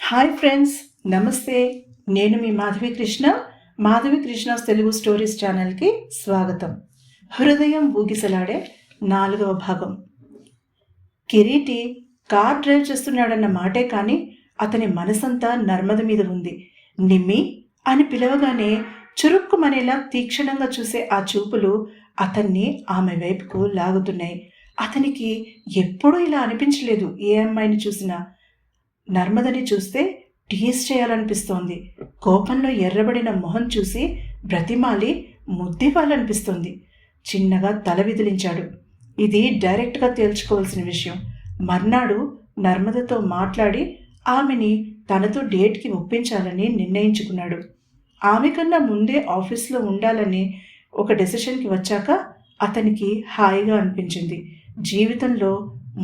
Hi friends, నమస్తే. నేను మీ Madhavi Krishna Telugu stories ఛానల్కి స్వాగతం. హృదయం ఊగిసలాడే 4వ భాగం. కిరీటి కార్ డ్రైవ్ చేస్తున్నాడన్న మాటే కానీ అతని మనసంతా నర్మద మీద ఉంది. నిమ్మి అని పిలవగానే చురుక్కుమనేలా తీక్షణంగా చూసే ఆ చూపులు అతన్ని ఆమె వైపుకు లాగుతున్నాయి. అతనికి ఎప్పుడూ ఇలా అనిపించలేదు. ఏ అమ్మాయిని చూసినా నర్మదని చూస్తే టీస్ చేయాలనిపిస్తోంది. కోపంలో ఎర్రబడిన మొహం చూసి బ్రతిమాలి ముద్దివ్వాలనిపిస్తోంది. చిన్నగా తల విదిలించాడు. ఇది డైరెక్ట్గా తేల్చుకోవాల్సిన విషయం. మర్నాడు నర్మదతో మాట్లాడి ఆమెని తనతో డేట్కి ఒప్పించాలని నిర్ణయించుకున్నాడు. ఆమె కన్నా ముందే ఆఫీస్లో ఉండాలని ఒక డెసిషన్కి వచ్చాక అతనికి హాయిగా అనిపించింది. జీవితంలో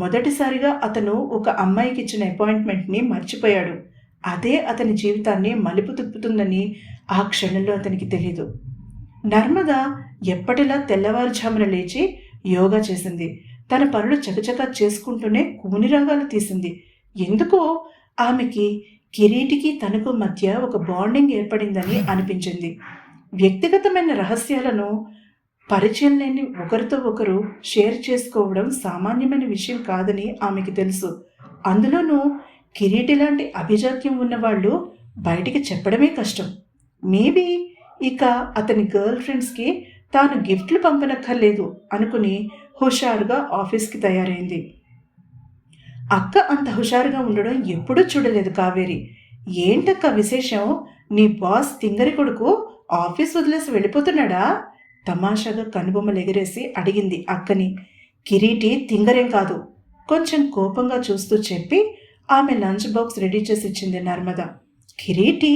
మొదటిసారిగా అతను ఒక అమ్మాయికి ఇచ్చిన అపాయింట్మెంట్ని మర్చిపోయాడు. అదే అతని జీవితాన్ని మలుపు తిప్పుతుందని ఆ క్షణంలో అతనికి తెలీదు. నర్మద ఎప్పటిలా తెల్లవారుజామున లేచి యోగా చేసింది. తన పనులు చకచకా చేసుకుంటూనే కూనిరాగాలు తీసింది. ఎందుకో ఆమెకి కిరీటికి తనకు మధ్య ఒక బాండింగ్ ఏర్పడిందని అనిపించింది. వ్యక్తిగతమైన రహస్యాలను పరిచయం లేని ఒకరితో ఒకరు షేర్ చేసుకోవడం సామాన్యమైన విషయం కాదని ఆమెకి తెలుసు. అందులోనూ కిరీటి లాంటి అభిజాత్యం ఉన్నవాళ్ళు బయటికి చెప్పడమే కష్టం. మేబీ ఇక అతని గర్ల్ ఫ్రెండ్స్కి తాను గిఫ్ట్లు పంపనక్కర్లేదు అనుకుని హుషారుగా ఆఫీస్కి తయారైంది. అక్క అంత హుషారుగా ఉండడం ఎప్పుడూ చూడలేదు కావేరి. ఏంటక్క విశేషం? నీ బాస్ తింగరి కొడుకు ఆఫీస్ వదిలేసి వెళ్ళిపోతున్నాడా? తమాషాగా కనుబొమ్మలు ఎగిరేసి అడిగింది అక్కని. కిరీటి తింగరేం కాదు, కొంచెం కోపంగా చూస్తూ చెప్పి ఆమె లంచ్ బాక్స్ రెడీ చేసి ఇచ్చింది నర్మద. కిరీటి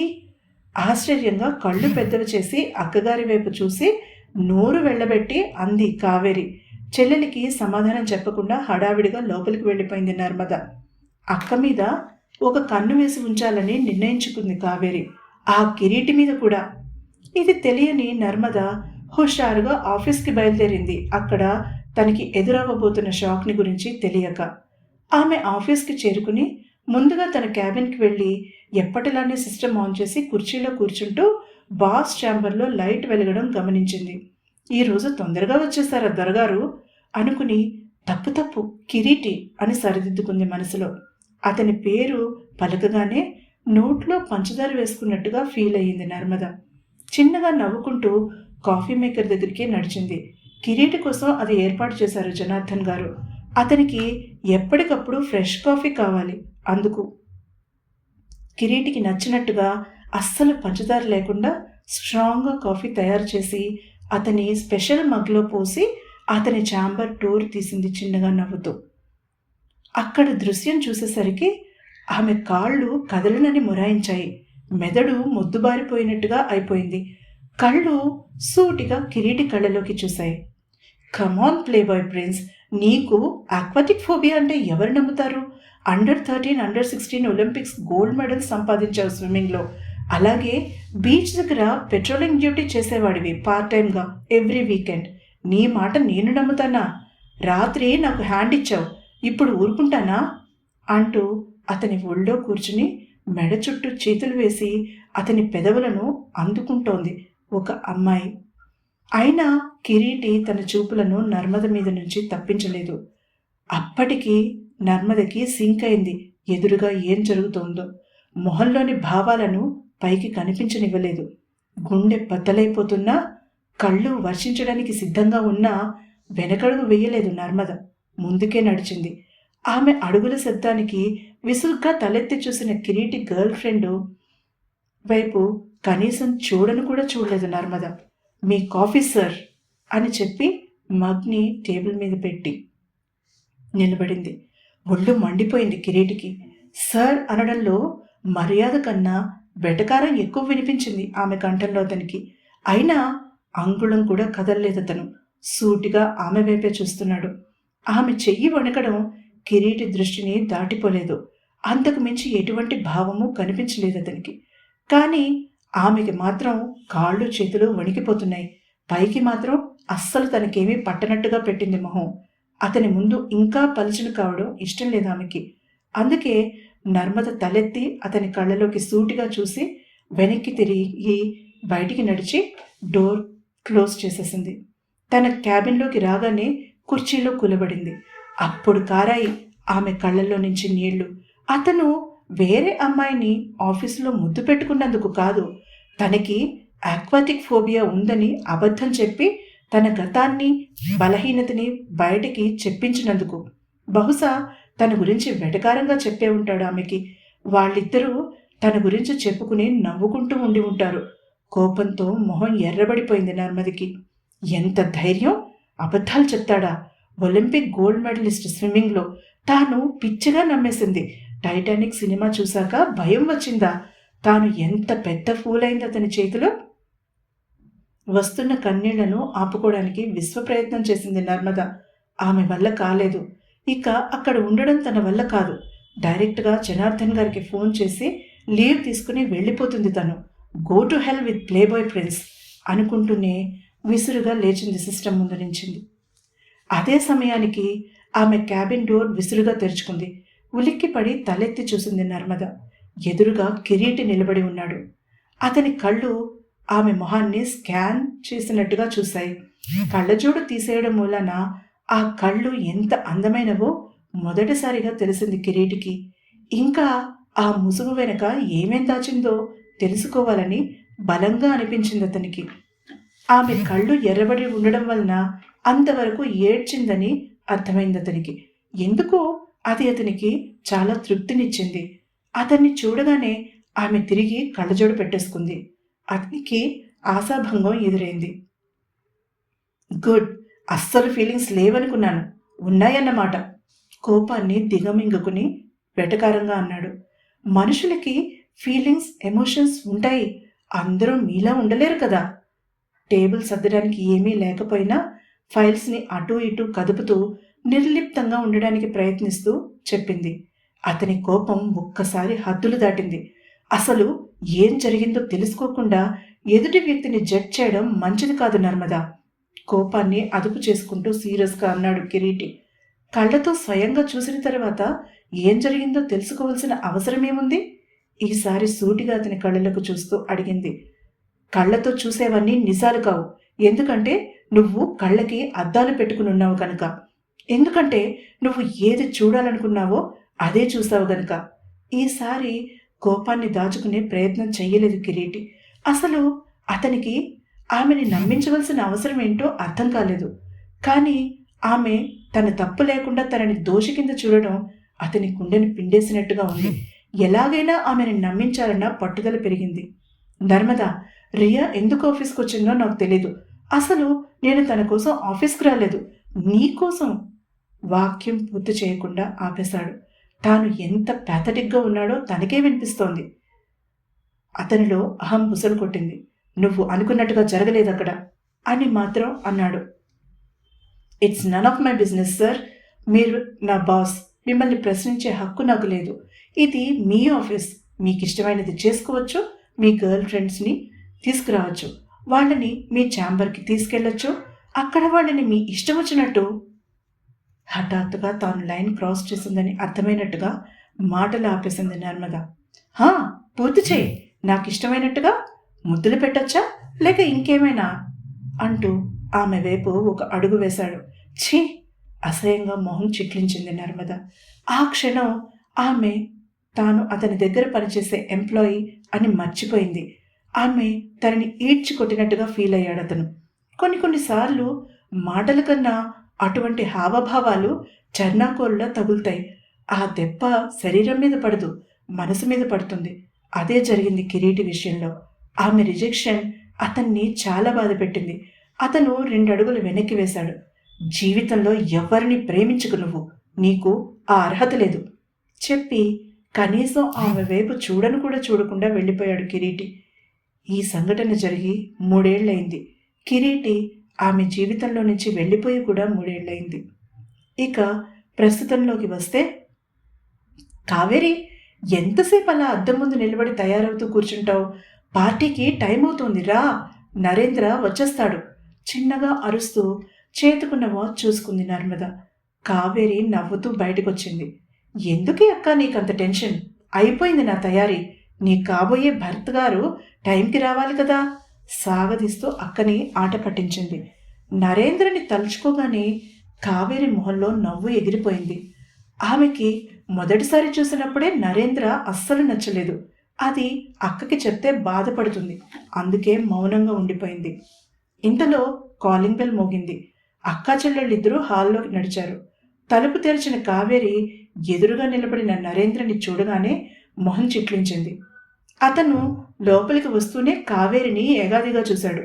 ఆశ్చర్యంగా కళ్ళు పెద్దవి చేసి అక్కగారి వైపు చూసి నోరు వెళ్ళబెట్టి అంది కావేరి. చెల్లెలికి సమాధానం చెప్పకుండా హడావిడిగా లోపలికి వెళ్ళిపోయింది నర్మద. అక్క మీద ఒక కన్ను వేసి ఉంచాలని నిర్ణయించుకుంది కావేరి, ఆ కిరీటి మీద కూడా. ఇది తెలియని నర్మద హుషారుగా ఆఫీస్కి బయలుదేరింది. అక్కడ తనకి ఎదురవ్వబోతున్న షాక్ని గురించి తెలియక ఆమె ఆఫీస్కి చేరుకుని ముందుగా తన క్యాబిన్కి వెళ్ళి ఎప్పటిలానే సిస్టమ్ ఆన్ చేసి కుర్చీలో కూర్చుంటూ బాస్ ఛాంబర్లో లైట్ వెలగడం గమనించింది. ఈరోజు తొందరగా వచ్చేసారా దొరగారు అనుకుని తప్పు కిరీటి అని సరిదిద్దుకుంది మనసులో. అతని పేరు పలకగానే నోట్లో పంచదార వేసుకున్నట్టుగా ఫీల్ అయ్యింది నర్మద. చిన్నగా నవ్వుకుంటూ కాఫీ మేకర్ దగ్గరికి నడిచింది. కిరీటి కోసం అది ఏర్పాటు చేశారు జనార్దన్ గారు. అతనికి ఎప్పటికప్పుడు ఫ్రెష్ కాఫీ కావాలి. అందుకు కిరీటికి నచ్చినట్టుగా అస్సలు పంచదార లేకుండా స్ట్రాంగ్గా కాఫీ తయారు చేసి అతని స్పెషల్ మగ్లో పోసి అతని ఛాంబర్ టూర్ తీసింది చిన్నగా నవ్వుతూ. అక్కడ దృశ్యం చూసేసరికి ఆమె కాళ్ళు కదలనని మొరాయించాయి. మెదడు మొద్దుబారిపోయినట్టుగా అయిపోయింది. కళ్ళు సూటిగా కిరీటి కళ్ళలోకి చూశాయి. కమాన్ ప్లేబాయ్ ప్రిన్స్, నీకు ఆక్వాటిక్ ఫోబియా అంటే ఎవరు నమ్ముతారు? అండర్-13, అండర్-16 ఒలింపిక్స్ గోల్డ్ మెడల్ సంపాదించావు స్విమ్మింగ్లో. అలాగే బీచ్ దగ్గర patrolling duty చేసేవాడివి part టైంగా every weekend. నీ మాట నేను నమ్ముతానా? రాత్రి నాకు హ్యాండ్ ఇచ్చావు, ఇప్పుడు ఊరుకుంటానా అంటూ అతని ఒళ్ళో కూర్చుని మెడ చుట్టూ చేతులు వేసి అతని పెదవులను అందుకుంటోంది ఒక అమ్మాయి. అయినా కిరీటి తన చూపులను నర్మద మీద నుంచి తప్పించలేదు. అప్పటికి నర్మదకి సింక్ అయింది ఎదురుగా ఏం జరుగుతోందో. మొహంలోని భావాలను పైకి కనిపించనివ్వలేదు. గుండె బద్దలైపోతున్నా, కళ్ళు వర్షించడానికి సిద్ధంగా ఉన్నా వెనకడుగు వేయలేదు నర్మద. ముందుకే నడిచింది. ఆమె అడుగుల శబ్దానికి విసుగ్గా తలెత్తి చూసిన కిరీటి గర్ల్ ఫ్రెండ్ వైపు కనీసం చూడను కూడా చూడలేదు నర్మద. మీ కాఫీ సార్ అని చెప్పి మగ్ని టేబుల్ మీద పెట్టి నిలబడింది. ఒళ్ళు మండిపోయింది కిరీటికి. సార్ అనడంలో మర్యాద కన్నా వెటకారం ఎక్కువ వినిపించింది ఆమె కంఠంలో అతనికి. అయినా అంగుళం కూడా కదలలేదు అతను. సూటిగా ఆమె వైపే చూస్తున్నాడు. ఆమె చెయ్యి వణకడం కిరీటి దృష్టిని దాటిపోలేదు. అంతకు మించి ఎటువంటి భావము కనిపించలేదు అతనికి. కానీ ఆమెకి మాత్రం కాళ్ళు చేతులు వణికిపోతున్నాయి. పైకి మాత్రం అస్సలు తనకేమీ పట్టనట్టుగా పెట్టింది మొహం. అతని ముందు ఇంకా పలుచన కావడం ఇష్టం లేదు ఆమెకి. అందుకే నర్మద తలెత్తి అతని కళ్ళలోకి సూటిగా చూసి వెనక్కి తిరిగి బయటికి నడిచి డోర్ క్లోజ్ చేసేసింది. తన క్యాబిన్లోకి రాగానే కుర్చీలో కూలబడింది. అప్పుడు కారాయి ఆమె కళ్ళల్లో నుంచి నీళ్లు. అతను వేరే అమ్మాయిని ఆఫీసులో ముద్దు పెట్టుకున్నందుకు కాదు, తనకి ఆక్వాటిక్ ఫోబియా ఉందని అబద్ధం చెప్పి తన గతాన్ని బలహీనతని బయటికి చెప్పించినందుకు. బహుశా తన గురించి వెటకారంగా చెప్పే ఉంటాడు ఆమెకి. వాళ్ళిద్దరూ తన గురించి చెప్పుకుని నవ్వుకుంటూ ఉండి ఉంటారు. కోపంతో మొహం ఎర్రబడిపోయింది నర్మదికి. ఎంత ధైర్యం! అబద్ధాలు చెప్తాడా? ఒలింపిక్ గోల్డ్ మెడలిస్ట్ స్విమ్మింగ్లో. తాను పిచ్చిగా నమ్మేసింది. టైటానిక్ సినిమా చూశాక భయం వచ్చిందా? తాను ఎంత పెద్ద ఫూల్ అయింది అతని చేతిలో. వస్తున్న కన్నీళ్లను ఆపుకోవడానికి విశ్వ ప్రయత్నం చేసింది నర్మద. ఆమె వల్ల కాలేదు. ఇక అక్కడ ఉండడం తన వల్ల కాదు. డైరెక్ట్గా జనార్దన్ గారికి ఫోన్ చేసి లీవ్ తీసుకుని వెళ్ళిపోతుంది తను. Go to hell with playboy prince అనుకుంటూనే విసురుగా లేచింది. సిస్టమ్ ముందు నించింది. అదే సమయానికి ఆమె క్యాబిన్ డోర్ విసురుగా తెరుచుకుంది. ఉలిక్కిపడి తలెత్తి చూసింది నర్మద. ఎదురుగా కిరీటి నిలబడి ఉన్నాడు. అతని కళ్ళు ఆమె మొహాన్ని స్కాన్ చేసినట్టుగా చూశాయి. కళ్ళజోడు తీసేయడం మూలన ఆ కళ్ళు ఎంత అందమైనవో మొదటిసారిగా తెలిసింది కిరీటికి. ఇంకా ఆ ముసుగు వెనక ఏమేం దాచిందో తెలుసుకోవాలని బలంగా అనిపించింది అతనికి. ఆమె కళ్ళు ఎర్రబడి ఉండడం వలన అంతవరకు ఏడ్చిందని అర్థమైంది అతనికి. ఎందుకో అది అతనికి చాలా తృప్తినిచ్చింది. అతన్ని చూడగానే ఆమె తిరిగి కళ్ళజోడు పెట్టేసుకుంది. అతనికి ఆశాభంగం ఎదురైంది. గుడ్, అస్సలు ఫీలింగ్స్ లేవనుకున్నాను, ఉన్నాయన్నమాట. కోపాన్ని దిగమింగుకుని వెటకారంగా అన్నాడు. మనుషులకి ఫీలింగ్స్, ఎమోషన్స్ ఉంటాయి. అందరూ మీలా ఉండలేరు కదా. టేబుల్ సర్దడానికి ఏమీ లేకపోయినా ఫైల్స్ని అటూ ఇటూ కదుపుతూ నిర్లిప్తంగా ఉండడానికి ప్రయత్నిస్తూ చెప్పింది. అతని కోపం ఒక్కసారి హద్దులు దాటింది. అసలు ఏం జరిగిందో తెలుసుకోకుండా ఎదుటి వ్యక్తిని జడ్జ్ చేయడం మంచిది కాదు నర్మద. కోపాన్ని అదుపు చేసుకుంటూ సీరియస్గా అన్నాడు కిరీటి. కళ్ళతో స్వయంగా చూసిన తర్వాత ఏం జరిగిందో తెలుసుకోవాల్సిన అవసరమేముంది? ఈసారి సూటిగా అతని కళ్ళలకు చూస్తూ అడిగింది. కళ్ళతో చూసేవన్నీ నిజాలు కావు. ఎందుకంటే నువ్వు కళ్ళకి అద్దాలు పెట్టుకుని ఉన్నావు కనుక. ఎందుకంటే నువ్వు ఏది చూడాలనుకున్నావో అదే చూసావు గనుక. ఈసారి కోపాన్ని దాచుకునే ప్రయత్నం చెయ్యలేదు కిరీటి. అసలు అతనికి ఆమెని నమ్మించవలసిన అవసరం ఏంటో అర్థం కాలేదు. కానీ ఆమె తన తప్పు లేకుండా తనని దోషి కింద చూడడం అతని గుండెని పిండేసినట్టుగా ఉంది. ఎలాగైనా ఆమెను నమ్మించాలన్న పట్టుదల పెరిగింది. నర్మదా, రియా ఎందుకు ఆఫీస్కి వచ్చిందో నాకు తెలీదు. అసలు నేను తన కోసం ఆఫీస్కి రాలేదు, నీ కోసం. వాక్యం పూర్తి చేయకుండా ఆపేశాడు. తాను ఎంత ప్యాథటిక్గా ఉన్నాడో తనకే వినిపిస్తోంది. అతనిలో అహం బుసలు కొట్టింది. నువ్వు అనుకున్నట్టుగా జరగలేదు అక్కడ అని మాత్రం అన్నాడు. It's none of my business sir. మీరు నా బాస్. మిమ్మల్ని ప్రశ్నించే హక్కు నాకు లేదు. ఇది మీ ఆఫీస్. మీకు ఇష్టమైనది చేసుకోవచ్చు. మీ గర్ల్ ఫ్రెండ్స్ని తీసుకురావచ్చు. వాళ్ళని మీ ఛాంబర్కి తీసుకెళ్ళొచ్చు. అక్కడ వాళ్ళని మీ ఇష్టం వచ్చినట్టు. హఠాత్తుగా తాను లైన్ క్రాస్ చేసిందని అర్థమైనట్టుగా మాటలు ఆపేసింది నర్మద. పూర్తి చేయి. నాకు ఇష్టమైనట్టుగా ముద్దులు పెట్టొచ్చా లేక ఇంకేమైనా అంటూ ఆమె వైపు ఒక అడుగు వేశాడు. ఛీ! అసహ్యంగా మొహం చిట్లించింది నర్మద. ఆ క్షణం ఆమె తాను అతని దగ్గర పనిచేసే ఎంప్లాయీ అని మర్చిపోయింది. ఆమె తనని ఈడ్చి కొట్టినట్టుగా ఫీల్ అయ్యాడు అతను. కొన్నిసార్లు మాటల కన్నా అటువంటి హావభావాలు చర్నాకోల్లా తగులుతాయి. ఆ దెబ్బ శరీరం మీద పడదు, మనసు మీద పడుతుంది. అదే జరిగింది కిరీటి విషయంలో. ఆమె రిజెక్షన్ అతన్ని చాలా బాధ పెట్టింది. అతను 2 అడుగులు వెనక్కి వేశాడు. జీవితంలో ఎవరిని ప్రేమించుకు నువ్వు, నీకు ఆ అర్హత లేదు చెప్పి కనీసం ఆమె వైపు చూడను కూడా చూడకుండా వెళ్ళిపోయాడు కిరీటి. ఈ సంఘటన జరిగి 3 ఏళ్లయింది. కిరీటి ఆమె జీవితంలో నుంచి వెళ్ళిపోయి కూడా 3 ఏళ్లయింది. ఇక ప్రస్తుతంలోకి వస్తే, కావేరి, ఎంతసేపు అలా అద్దం ముందు నిలబడి తయారవుతూ కూర్చుంటావు? పార్టీకి టైం అవుతుంది, రా. నరేంద్ర వచ్చేస్తాడు. చిన్నగా అరుస్తూ చేతుకున్న వాచ్ చూసుకుంది నర్మద. కావేరి నవ్వుతూ బయటకొచ్చింది. ఎందుకే అక్క నీకంత టెన్షన్? అయిపోయింది నా తయారీ. నీ కాబోయే భర్త గారు టైంకి రావాలి కదా సాగదీస్తూ అక్కని ఆట పట్టించింది. నరేంద్రని తలుచుకోగానే కావేరి మొహంలో నవ్వు ఎగిరిపోయింది. ఆమెకి మొదటిసారి చూసినప్పుడే నరేంద్ర అస్సలు నచ్చలేదు. అది అక్కకి చెప్తే బాధపడుతుంది. అందుకే మౌనంగా ఉండిపోయింది. ఇంతలో కాలింగ్ బెల్ మోగింది. అక్కా చెల్లెళ్ళిద్దరూ హాల్లోకి నడిచారు. తలుపు తెరిచిన కావేరి ఎదురుగా నిలబడిన నరేంద్రని చూడగానే మొహం చిట్లించింది. అతను లోపలికి వస్తూనే కావేరిని ఏగాదిగా చూశాడు.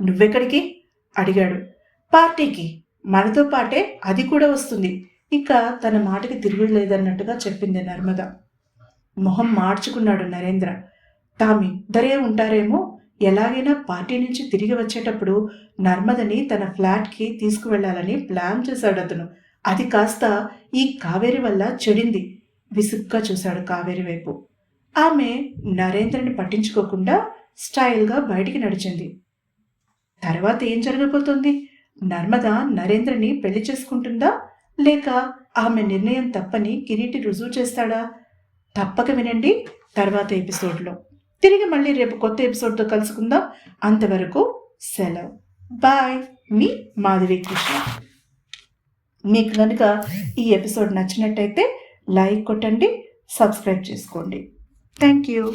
నువ్వెక్కడికి అడిగాడు. పార్టీకి, మనతో పాటే అది కూడా వస్తుంది. ఇక తన మాటకి తిరుగులేదన్నట్టుగా చెప్పింది నర్మద. మొహం మార్చుకున్నాడు నరేంద్ర. తామిద్దరే ఉంటారేమో, ఎలాగైనా పార్టీ నుంచి తిరిగి వచ్చేటప్పుడు నర్మదని తన ఫ్లాట్కి తీసుకువెళ్లాలని ప్లాన్ చేశాడు అతను. అది కాస్త ఈ కావేరి వల్ల చెడింది. విసుగ్గా చూశాడు కావేరి వైపు. ఆమె నరేంద్రని పట్టించుకోకుండా స్టైల్గా బయటికి నడిచింది. తర్వాత ఏం జరగబోతోంది? నర్మద నరేంద్రని పెళ్లి చేసుకుంటుందా, లేక ఆమె నిర్ణయం తప్పని కిరీటి రుజువు చేస్తాడా? తప్పక వినండి తర్వాత ఎపిసోడ్లో. తిరిగి మళ్ళీ రేపు కొత్త ఎపిసోడ్తో కలుసుకుందాం. అంతవరకు సెలవు. బాయ్. మీ మాధవి కృష్ణ. మీకు కనుక ఈ ఎపిసోడ్ నచ్చినట్టయితే లైక్ కొట్టండి, సబ్స్క్రైబ్ చేసుకోండి. Thank you.